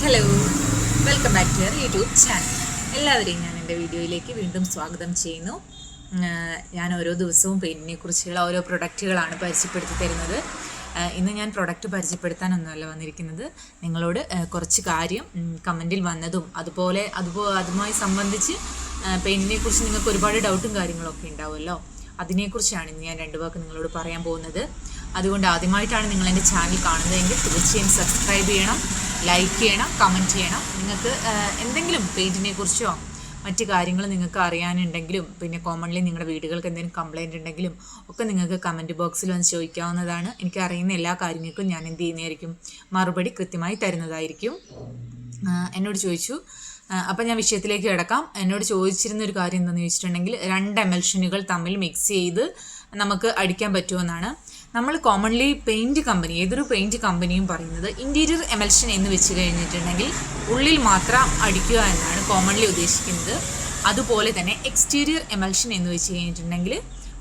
Hello, welcome back to your YouTube channel. എല്ലാവരെയും ഞാൻ എൻ്റെ വീഡിയോയിലേക്ക് വീണ്ടും സ്വാഗതം ചെയ്യുന്നു. ഞാൻ ഓരോ ദിവസവും പെയിൻറ്റിനെ കുറിച്ചുള്ള ഓരോ പ്രൊഡക്റ്റുകളാണ് പരിചയപ്പെടുത്തി തരുന്നത്. ഇന്ന് ഞാൻ പ്രൊഡക്റ്റ് പരിചയപ്പെടുത്താനൊന്നുമല്ല വന്നിരിക്കുന്നത്. നിങ്ങളോട് കുറച്ച് കാര്യം കമൻറ്റിൽ വന്നതും അതുമായി സംബന്ധിച്ച് പെയിൻറ്റിനെ കുറിച്ച് നിങ്ങൾക്ക് ഒരുപാട് ഡൗട്ടും കാര്യങ്ങളൊക്കെ ഉണ്ടാവുമല്ലോ. അതിനെക്കുറിച്ചാണ് ഇന്ന് ഞാൻ രണ്ട് വാക്ക് നിങ്ങളോട് പറയാൻ പോകുന്നത്. അതുകൊണ്ട് ആദ്യമായിട്ടാണ് നിങ്ങൾ എൻ്റെ ചാനൽ കാണുന്നതെങ്കിൽ തീർച്ചയായും സബ്സ്ക്രൈബ് ചെയ്യണം, ലൈക്ക് ചെയ്യണം, കമൻറ്റ് ചെയ്യണം. നിങ്ങൾക്ക് എന്തെങ്കിലും പെയിൻറ്റിനെ കുറിച്ചോ മറ്റ് കാര്യങ്ങൾ നിങ്ങൾക്ക് അറിയാനുണ്ടെങ്കിലും പിന്നെ കോമൺലി നിങ്ങളുടെ വീടുകൾക്ക് എന്തെങ്കിലും കംപ്ലയിൻ്റ് ഉണ്ടെങ്കിലും ഒക്കെ നിങ്ങൾക്ക് കമൻറ്റ് ബോക്സിൽ വന്ന് ചോദിക്കാവുന്നതാണ്. എനിക്ക് അറിയുന്ന എല്ലാ കാര്യങ്ങൾക്കും ഞാൻ എന്ത് ചെയ്യുന്നതായിരിക്കും, മറുപടി കൃത്യമായി തരുന്നതായിരിക്കും. എന്നോട് ചോദിച്ചു, അപ്പം ഞാൻ വിഷയത്തിലേക്ക് കിടക്കാം. എന്നോട് ചോദിച്ചിരുന്ന ഒരു കാര്യം എന്താണെന്ന് ചോദിച്ചിട്ടുണ്ടെങ്കിൽ, 2 എമൽഷനുകൾ തമ്മിൽ മിക്സ് ചെയ്ത് നമുക്ക് അടിക്കാൻ പറ്റുമെന്നാണ്. നമ്മൾ കോമൺലി പെയിൻറ്റ് കമ്പനി, ഏതൊരു പെയിൻറ്റ് കമ്പനിയും പറയുന്നത് ഇൻറ്റീരിയർ എമൽഷൻ എന്ന് വെച്ച് കഴിഞ്ഞിട്ടുണ്ടെങ്കിൽ ഉള്ളിൽ മാത്രം അടിക്കുക എന്നാണ് കോമൺലി ഉദ്ദേശിക്കുന്നത്. അതുപോലെ തന്നെ എക്സ്റ്റീരിയർ എമൽഷൻ എന്ന് വെച്ച് കഴിഞ്ഞിട്ടുണ്ടെങ്കിൽ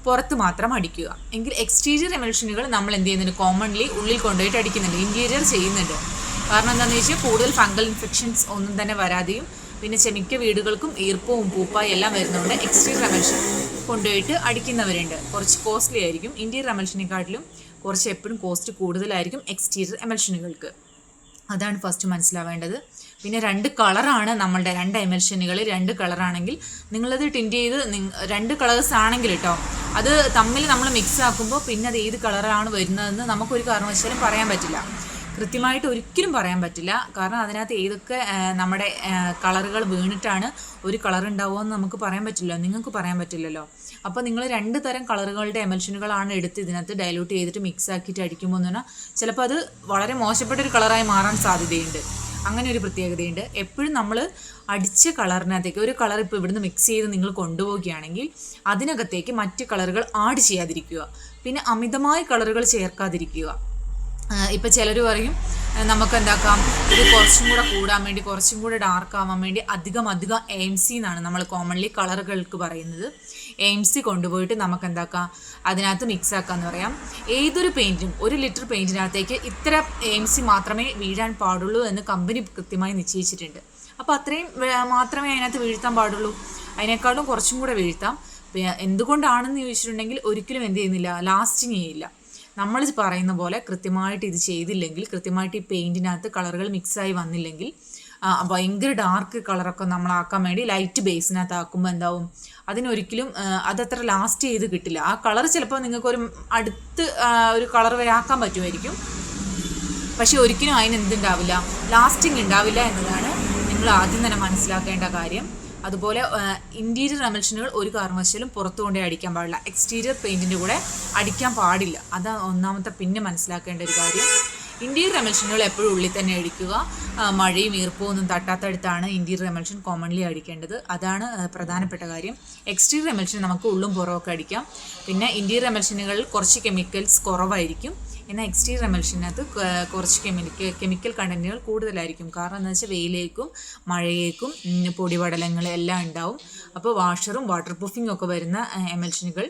പുറത്ത് മാത്രം അടിക്കുക. എങ്കിൽ എക്സ്റ്റീരിയർ എമൽഷനുകൾ നമ്മൾ എന്ത് ചെയ്യുന്നുണ്ട്, കോമൺലി ഉള്ളിൽ കൊണ്ടുപോയിട്ട് അടിക്കുന്നുണ്ട്, ഇൻറ്റീരിയർ ചെയ്യുന്നുണ്ട്. കാരണം എന്താണെന്ന് വെച്ചാൽ കൂടുതൽ ഫംഗൽ ഇൻഫെക്ഷൻസ് ഒന്നും തന്നെ വരാതെയും പിന്നെ മിക്ക വീടുകൾക്കും ഈർപ്പവും പൂപ്പായും എല്ലാം വരുന്നതുകൊണ്ട് എക്സ്റ്റീരിയർ എമൽഷൻ കൊണ്ടുപോയിട്ട് അടിക്കുന്നവരുണ്ട്. കുറച്ച് കോസ്റ്റ്ലി ആയിരിക്കും. ഇൻറ്റീരിയർ എമൽഷനെക്കാട്ടിലും കുറച്ച് എപ്പോഴും കോസ്റ്റ് കൂടുതലായിരിക്കും എക്സ്റ്റീരിയർ എമൽഷനുകൾക്ക്. അതാണ് ഫസ്റ്റ് മനസ്സിലാവേണ്ടത്. പിന്നെ 2 കളറാണ് നമ്മളുടെ 2 എമൽഷനുകൾ. 2 കളറാണെങ്കിൽ നിങ്ങളത് ടിൻറ്റ് ചെയ്ത് 2 കളേഴ്സ് ആണെങ്കിൽ കേട്ടോ, അത് തമ്മിൽ നമ്മൾ മിക്സ് ആക്കുമ്പോൾ പിന്നെ അത് ഏത് കളറാണ് വരുന്നതെന്ന് നമുക്കൊരു കാരണവശാലും പറയാൻ പറ്റില്ല, കൃത്യമായിട്ട് ഒരിക്കലും പറയാൻ പറ്റില്ല. കാരണം അതിനകത്ത് ഏതൊക്കെ നമ്മുടെ കളറുകൾ വീണിട്ടാണ് ഒരു കളർ ഉണ്ടാവുമെന്ന് നമുക്ക് പറയാൻ പറ്റില്ല, നിങ്ങൾക്ക് പറയാൻ പറ്റില്ലല്ലോ. അപ്പോൾ നിങ്ങൾ 2 തരം കളറുകളുടെ എമൽഷനുകളാണ് എടുത്ത് ഇതിനകത്ത് ഡൈലൂട്ട് ചെയ്തിട്ട് മിക്സ് ആക്കിയിട്ട് അടിക്കുമ്പോൾ എന്ന് പറഞ്ഞാൽ ചിലപ്പോൾ അത് വളരെ മോശപ്പെട്ടൊരു കളറായി മാറാൻ സാധ്യതയുണ്ട്. അങ്ങനെ ഒരു പ്രത്യേകതയുണ്ട്. എപ്പോഴും നമ്മൾ അടിച്ച കളറിനകത്തേക്ക് ഒരു കളർ ഇപ്പോൾ ഇവിടുന്ന് മിക്സ് ചെയ്ത് നിങ്ങൾ കൊണ്ടുപോവുകയാണെങ്കിൽ അതിനകത്തേക്ക് മറ്റ് കളറുകൾ ആഡ് ചെയ്യാതിരിക്കുക, പിന്നെ അമിതമായ കളറുകൾ ചേർക്കാതിരിക്കുക. ഇപ്പം ചിലർ പറയും നമുക്ക് എന്താക്കാം, ഇത് കുറച്ചും കൂടെ കൂടാൻ വേണ്ടി, കുറച്ചും കൂടെ ഡാർക്ക് ആവാൻ വേണ്ടി അധികം AMC എന്നാണ് നമ്മൾ കോമൺലി കളറുകൾക്ക് പറയുന്നത്. AMC കൊണ്ടുപോയിട്ട് നമുക്ക് എന്താക്കാം, അതിനകത്ത് മിക്സ് ആക്കാമെന്ന് പറയാം. ഏതൊരു പെയിൻറ്റും 1 ലിറ്റർ പെയിൻറ്റിനകത്തേക്ക് ഇത്ര AMC മാത്രമേ വീഴാൻ പാടുള്ളൂ എന്ന് കമ്പനി കൃത്യമായി നിശ്ചയിച്ചിട്ടുണ്ട്. അപ്പോൾ അത്രയും മാത്രമേ അതിനകത്ത് വീഴ്ത്താൻ പാടുള്ളൂ. അതിനേക്കാളും കുറച്ചും കൂടെ വീഴ്ത്താം. എന്തുകൊണ്ടാണെന്ന് ചോദിച്ചിട്ടുണ്ടെങ്കിൽ ഒരിക്കലും എന്ത് ചെയ്യുന്നില്ല, ലാസ്റ്റിങ് ചെയ്യില്ല. നമ്മൾ പറയുന്ന പോലെ കൃത്യമായിട്ട് ഇത് ചെയ്തില്ലെങ്കിൽ, കൃത്യമായിട്ട് ഈ പെയിൻറ്റിനകത്ത് കളറുകൾ മിക്സായി വന്നില്ലെങ്കിൽ, ഭയങ്കര ഡാർക്ക് കളറൊക്കെ നമ്മളാക്കാൻ വേണ്ടി ലൈറ്റ് ബേസിനകത്ത് ആക്കുമ്പോൾ എന്താവും, അതിനൊരിക്കലും അതത്ര ലാസ്റ്റ് ചെയ്ത് കിട്ടില്ല. ആ കളർ ചിലപ്പോൾ നിങ്ങൾക്ക് അടുത്ത് ഒരു കളർ വരെ ആക്കാൻ പറ്റുമായിരിക്കും, പക്ഷെ ഒരിക്കലും അതിന് എന്തുണ്ടാവില്ല, ലാസ്റ്റിംഗ് ഉണ്ടാവില്ല എന്നതാണ് നിങ്ങൾ ആദ്യം തന്നെ മനസ്സിലാക്കേണ്ട കാര്യം. അതുപോലെ ഇൻറ്റീരിയർ എമൽഷനുകൾ ഒരു കാരണവശാലും പുറത്തു കൊണ്ടേ അടിക്കാൻ പാടില്ല, എക്സ്റ്റീരിയർ പെയിൻറ്റിൻ്റെ കൂടെ അടിക്കാൻ പാടില്ല. അതാണ് ഒന്നാമത്തെ പിന്നെ മനസ്സിലാക്കേണ്ട ഒരു കാര്യം. ഇൻറ്റീരിയർ എമൽഷനുകൾ എപ്പോഴും ഉള്ളിൽ തന്നെ അടിക്കുക. മഴയും ഈർപ്പവും ഒന്നും തട്ടാത്തടുത്താണ് ഇൻറ്റീരിയർ എമൽഷൻ കോമൺലി അടിക്കേണ്ടത്. അതാണ് പ്രധാനപ്പെട്ട കാര്യം. എക്സ്റ്റീരിയർ എമൽഷൻ നമുക്ക് ഉള്ളും പുറമൊക്കെ അടിക്കാം. പിന്നെ ഇൻറ്റീരിയർ എമൽഷനുകളിൽ കുറച്ച് കെമിക്കൽസ് കുറവായിരിക്കും, എന്നാൽ എക്സ്റ്റീരിയർ എമൽഷനകത്ത് കുറച്ച് കെമിക്കൽ കണ്ടൻറ്റുകൾ കൂടുതലായിരിക്കും. കാരണം എന്താ വെച്ചാൽ വെയിലേക്കും മഴയേക്കും പൊടിപടലങ്ങൾ എല്ലാം ഉണ്ടാവും. അപ്പോൾ വാഷറും വാട്ടർ പ്രൂഫിങ്ങും ഒക്കെ വരുന്ന എമൽഷനുകൾ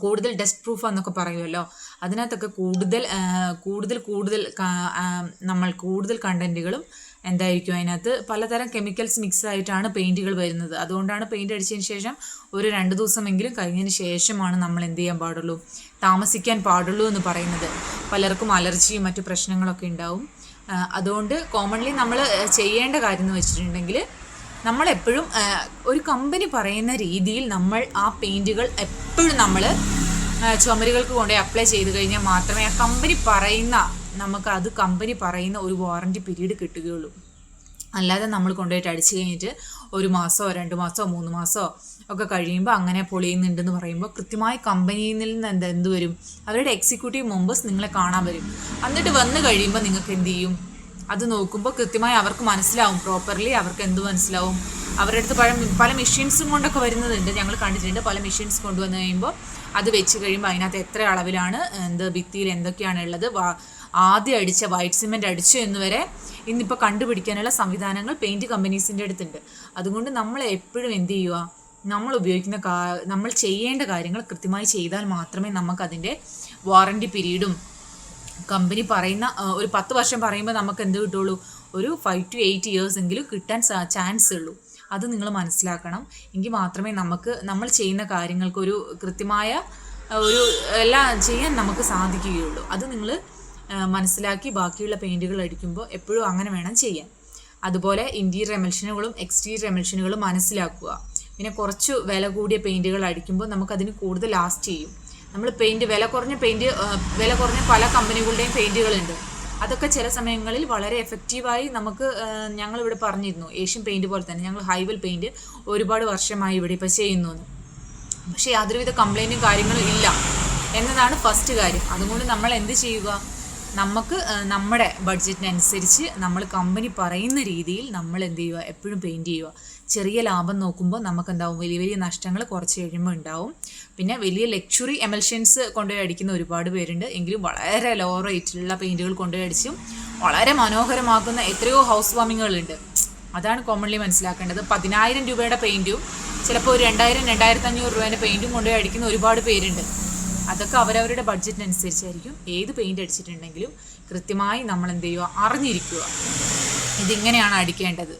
കൂടുതൽ ഡസ്റ്റ് പ്രൂഫ് എന്നൊക്കെ പറയുമല്ലോ, അതിനകത്തൊക്കെ കൂടുതൽ കണ്ടൻറ്റുകളും എന്തായിരിക്കും, അതിനകത്ത് പലതരം കെമിക്കൽസ് മിക്സ് ആയിട്ടാണ് പെയിൻറ്റുകൾ വരുന്നത്. അതുകൊണ്ടാണ് പെയിൻറ്റ് അടിച്ചതിന് ശേഷം ഒരു 2 ദിവസമെങ്കിലും കഴിഞ്ഞതിന് ശേഷമാണ് നമ്മൾ എന്ത് ചെയ്യാൻ പാടുള്ളൂ, താമസിക്കാൻ പാടുള്ളൂ എന്ന് പറയുന്നത്. പലർക്കും അലർജിയും മറ്റു പ്രശ്നങ്ങളൊക്കെ ഉണ്ടാവും. അതുകൊണ്ട് കോമൺലി നമ്മൾ ചെയ്യേണ്ട കാര്യം എന്ന് വെച്ചിട്ടുണ്ടെങ്കിൽ, നമ്മളെപ്പോഴും ഒരു കമ്പനി പറയുന്ന രീതിയിൽ നമ്മൾ ആ പെയിൻറ്റുകൾ എപ്പോഴും നമ്മൾ ചുമരുകൾക്ക് കൊണ്ടുപോയി അപ്ലൈ ചെയ്ത് കഴിഞ്ഞാൽ മാത്രമേ ആ കമ്പനി പറയുന്ന ഒരു വാറൻറ്റി പീരീഡ് കിട്ടുകയുള്ളൂ. അല്ലാതെ നമ്മൾ കൊണ്ടുപോയിട്ട് അടിച്ചു കഴിഞ്ഞിട്ട് 1 മാസമോ 2 മാസമോ 3 മാസമോ ഒക്കെ കഴിയുമ്പോൾ അങ്ങനെ പൊളിയുന്നുണ്ടെന്ന് പറയുമ്പോൾ കൃത്യമായി കമ്പനിയിൽ നിന്ന് എന്ത് വരും, അവരുടെ എക്സിക്യൂട്ടീവ് മെമ്പേഴ്സ് നിങ്ങളെ കാണാൻ വരും. എന്നിട്ട് വന്നു കഴിയുമ്പോൾ നിങ്ങൾക്ക് എന്ത് ചെയ്യും, അത് നോക്കുമ്പോൾ കൃത്യമായി അവർക്ക് മനസ്സിലാവും, പ്രോപ്പർലി അവർക്ക് എന്ത് മനസ്സിലാവും. അവരുടെ അടുത്ത് പല മെഷീൻസും കൊണ്ടൊക്കെ വരുന്നതുണ്ട്, ഞങ്ങൾ കണ്ടിട്ടുണ്ട്. പല മെഷീൻസ് കൊണ്ടുവന്ന് കഴിയുമ്പോൾ അത് വെച്ച് കഴിയുമ്പോൾ അതിനകത്ത് എത്ര അളവിലാണ് ഭിത്തിയിൽ എന്തൊക്കെയാണ് ഉള്ളത്, ആദ്യം അടിച്ച വൈറ്റ് സിമെൻറ്റ് അടിച്ചു എന്ന് വരെ ഇന്നിപ്പോൾ കണ്ടുപിടിക്കാനുള്ള സംവിധാനങ്ങൾ പെയിൻറ്റ് കമ്പനീസിൻ്റെ അടുത്തുണ്ട്. അതുകൊണ്ട് നമ്മൾ എപ്പോഴും എന്ത് ചെയ്യുക, നമ്മൾ ചെയ്യേണ്ട കാര്യങ്ങൾ കൃത്യമായി ചെയ്താൽ മാത്രമേ നമുക്കതിൻ്റെ വാറൻറ്റി പീരീഡും കമ്പനി പറയുന്ന ഒരു 10 വർഷം പറയുമ്പോൾ നമുക്ക് എന്ത് കിട്ടുള്ളൂ, ഒരു 5 to 8 years എങ്കിലും കിട്ടാൻ ചാൻസ് ഉള്ളൂ. അത് നിങ്ങൾ മനസ്സിലാക്കണം. എങ്കിൽ മാത്രമേ നമ്മൾ ചെയ്യുന്ന കാര്യങ്ങൾക്കൊരു കൃത്യമായ ഒരു എല്ലാം ചെയ്യാൻ നമുക്ക് സാധിക്കുകയുള്ളൂ. അത് നിങ്ങൾ മനസ്സിലാക്കി ബാക്കിയുള്ള പെയിൻറ്റുകൾ അടിക്കുമ്പോൾ എപ്പോഴും അങ്ങനെ വേണം ചെയ്യാൻ. അതുപോലെ ഇൻറ്റീരിയർ എമൽഷനുകളും എക്സ്റ്റീരിയർ എമൽഷനുകളും മനസ്സിലാക്കുക. പിന്നെ കുറച്ച് വില കൂടിയ പെയിൻറ്റുകൾ അടിക്കുമ്പോൾ നമുക്കതിന് കൂടുതൽ ലാസ്റ്റ് ചെയ്യും. നമ്മൾ വില കുറഞ്ഞ പല കമ്പനികളുടെയും പെയിൻറ്റുകളുണ്ട്. അതൊക്കെ ചില സമയങ്ങളിൽ വളരെ എഫക്റ്റീവായി നമുക്ക് ഞങ്ങളിവിടെ പറഞ്ഞിരുന്നു. ഏഷ്യൻ പെയിൻറ്റ് പോലെ തന്നെ ഞങ്ങൾ ഹൈവെൽ പെയിൻറ്റ് ഒരുപാട് വർഷമായി ഇവിടെ ഇപ്പോൾ ചെയ്യുന്നു. പക്ഷേ യാതൊരുവിധ കംപ്ലൈൻറ്റും കാര്യങ്ങളും ഇല്ല എന്നതാണ് ഫസ്റ്റ് കാര്യം. അതുകൊണ്ട് നമ്മൾ എന്ത് ചെയ്യുക, നമുക്ക് നമ്മുടെ ബഡ്ജറ്റിനനുസരിച്ച് നമ്മൾ കമ്പനി പറയുന്ന രീതിയിൽ നമ്മൾ എന്ത് ചെയ്യുക, എപ്പോഴും പെയിൻറ്റ് ചെയ്യുക. ചെറിയ ലാഭം നോക്കുമ്പോൾ നമുക്കെന്താവും, വലിയ വലിയ നഷ്ടങ്ങൾ കുറച്ച് കഴിയുമ്പോൾ ഉണ്ടാവും. പിന്നെ വലിയ ലക്ഷറി എമൽഷൻസ് കൊണ്ടുപോയി അടിക്കുന്ന ഒരുപാട് പേരുണ്ട്. എങ്കിലും വളരെ ലോ റേറ്റിലുള്ള പെയിൻറ്റുകൾ കൊണ്ടുപോയി അടിച്ചും വളരെ മനോഹരമാക്കുന്ന എത്രയോ ഹൗസ് വാമിങ്ങുകളുണ്ട്. അതാണ് കോമൺലി മനസ്സിലാക്കേണ്ടത്. 10,000 രൂപയുടെ പെയിൻറ്റും ചിലപ്പോൾ ഒരു 2,000-2,500 രൂപേൻ്റെ പെയിൻറ്റും കൊണ്ടുപോയി അടിക്കുന്ന ഒരുപാട് പേരുണ്ട്. അതൊക്കെ അവരവരുടെ ബഡ്ജറ്റിനനുസരിച്ചായിരിക്കും. ഏത് പെയിൻറ്റ് അടിച്ചിട്ടുണ്ടെങ്കിലും കൃത്യമായി നമ്മൾ എന്ത് ചെയ്യുക, അറിഞ്ഞിരിക്കുക. ഇതിങ്ങനെയാണ് അടിക്കേണ്ടത്,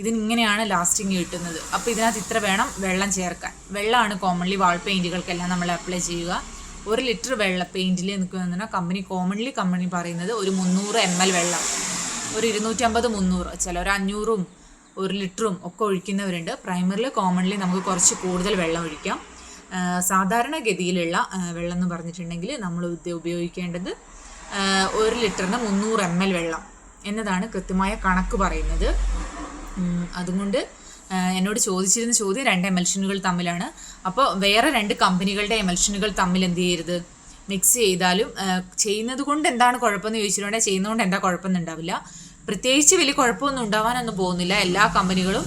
ഇതിനിങ്ങനെയാണ് ലാസ്റ്റിങ് കിട്ടുന്നത്. അപ്പോൾ ഇതിനകത്ത് ഇത്ര വേണം വെള്ളം ചേർക്കാൻ. വെള്ളമാണ് കോമൺലി വാൾ പെയിൻറ്റുകൾക്കെല്ലാം നമ്മൾ അപ്ലൈ ചെയ്യുക. 1 ലിറ്റർ വെള്ളം പെയിൻറ്റിൽ നിൽക്കുന്നതിനാൽ കമ്പനി പറയുന്നത് ഒരു 300 ml വെള്ളം, ഒരു 250-300, ചിലർ 500-ഉം 1 ലിറ്ററും ഒക്കെ ഒഴിക്കുന്നവരുണ്ട്. പ്രൈമറിൽ കോമൺലി നമുക്ക് കുറച്ച് കൂടുതൽ വെള്ളം ഒഴിക്കാം. സാധാരണഗതിയിലുള്ള വെള്ളം എന്ന് പറഞ്ഞിട്ടുണ്ടെങ്കിൽ നമ്മൾ ഉപയോഗിക്കേണ്ടത് 1 ലിറ്ററിന് 300 ml വെള്ളം എന്നതാണ് കൃത്യമായ കണക്ക് പറയുന്നത്. അതുകൊണ്ട് എന്നോട് ചോദിച്ചിരുന്ന ചോദ്യം 2 എമൽഷനുകൾ തമ്മിലാണ്. അപ്പോൾ വേറെ 2 കമ്പനികളുടെ എമൽഷനുകൾ തമ്മിൽ എന്ത് ചെയ്യരുത്, മിക്സ് ചെയ്താലും ചെയ്യുന്നത് കൊണ്ട് എന്താണ് കുഴപ്പമെന്ന് ചോദിച്ചിട്ടുണ്ടെങ്കിൽ ചെയ്യുന്നതുകൊണ്ട് എന്താ കുഴപ്പമൊന്നും പ്രത്യേകിച്ച് വലിയ കുഴപ്പമൊന്നും ഉണ്ടാവാനൊന്നും പോകുന്നില്ല. എല്ലാ കമ്പനികളും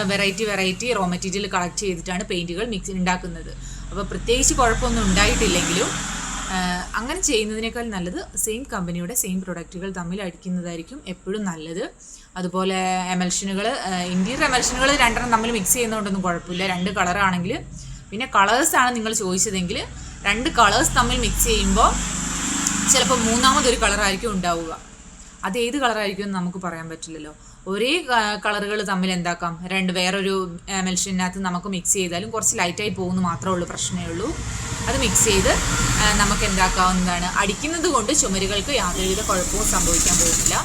വെറൈറ്റി റോ മെറ്റീരിയൽ കളക്ട് ചെയ്തിട്ടാണ് പെയിൻറ്റുകൾ ഉണ്ടാക്കുന്നത്. അപ്പോൾ പ്രത്യേകിച്ച് കുഴപ്പമൊന്നും ഉണ്ടായിട്ടില്ലെങ്കിലും അങ്ങനെ ചെയ്യുന്നതിനേക്കാൾ നല്ലത് സെയിം കമ്പനിയുടെ സെയിം പ്രൊഡക്റ്റുകൾ തമ്മിൽ അടിക്കുന്നതായിരിക്കും എപ്പോഴും നല്ലത്. അതുപോലെ എമൽഷനുകൾ, ഇൻറ്റീരിയർ എമൽഷനുകൾ 2 തമ്മിൽ മിക്സ് ചെയ്യുന്നതുകൊണ്ടൊന്നും കുഴപ്പമില്ല. 2 കളറാണെങ്കിൽ, പിന്നെ കളേഴ്സാണ് നിങ്ങൾ ചോദിച്ചതെങ്കിൽ 2 കളേഴ്സ് തമ്മിൽ മിക്സ് ചെയ്യുമ്പോൾ ചിലപ്പോൾ മൂന്നാമതൊരു കളറായിരിക്കും ഉണ്ടാവുക. അത് ഏത് കളറായിരിക്കും എന്ന് നമുക്ക് പറയാൻ പറ്റില്ലല്ലോ. ഒരേ കളറുകൾ തമ്മിൽ എന്താക്കാം, വേറൊരു എമൽഷനകത്ത് നമുക്ക് മിക്സ് ചെയ്താലും കുറച്ച് ലൈറ്റായി പോകുന്നു മാത്രമേ ഉള്ളൂ, പ്രശ്നമേ ഉള്ളൂ. അത് മിക്സ് ചെയ്ത് നമുക്ക് എന്താക്കാവുന്നതാണ്. അടിക്കുന്നത് കൊണ്ട് ചുമരുകൾക്ക് യാതൊരുവിധ കുഴപ്പവും സംഭവിക്കാൻ പോകുന്നില്ല.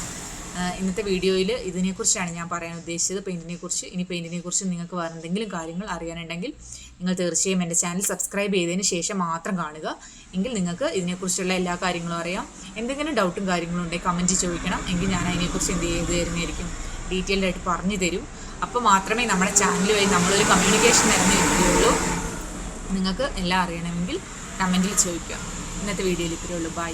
ഇന്നത്തെ വീഡിയോയിൽ ഇതിനെക്കുറിച്ചാണ് ഞാൻ പറയാൻ ഉദ്ദേശിച്ചത്, പെയിൻറ്റിനെ കുറിച്ച്. ഇനി പെയിൻറ്റിനെ കുറിച്ച് നിങ്ങൾക്ക് വേറെ എന്തെങ്കിലും കാര്യങ്ങൾ അറിയാനുണ്ടെങ്കിൽ നിങ്ങൾ തീർച്ചയായും എൻ്റെ ചാനൽ സബ്സ്ക്രൈബ് ചെയ്തതിന് ശേഷം മാത്രം കാണുക. എങ്കിൽ നിങ്ങൾക്ക് ഇതിനെക്കുറിച്ചുള്ള എല്ലാ കാര്യങ്ങളും അറിയാം. എന്തെങ്കിലും ഡൗട്ടും കാര്യങ്ങളും ഉണ്ടെങ്കിൽ കമൻറ്റ് ചോദിക്കണം. എങ്കിൽ ഞാൻ അതിനെക്കുറിച്ച് എന്ത് ചെയ്ത് തരുന്നതായിരിക്കും, ഡീറ്റെയിൽഡ് ആയിട്ട് പറഞ്ഞു തരും. അപ്പോൾ മാത്രമേ നമ്മുടെ ചാനലുമായി നമ്മളൊരു കമ്മ്യൂണിക്കേഷൻ നിലനിൽക്കുകയുള്ളൂ. നിങ്ങൾക്ക് എല്ലാം അറിയണമെങ്കിൽ കമൻറ്റിൽ ചോദിക്കുക. ഇന്നത്തെ വീഡിയോയിൽ ഇത്രയേ ഉള്ളൂ. ബൈ.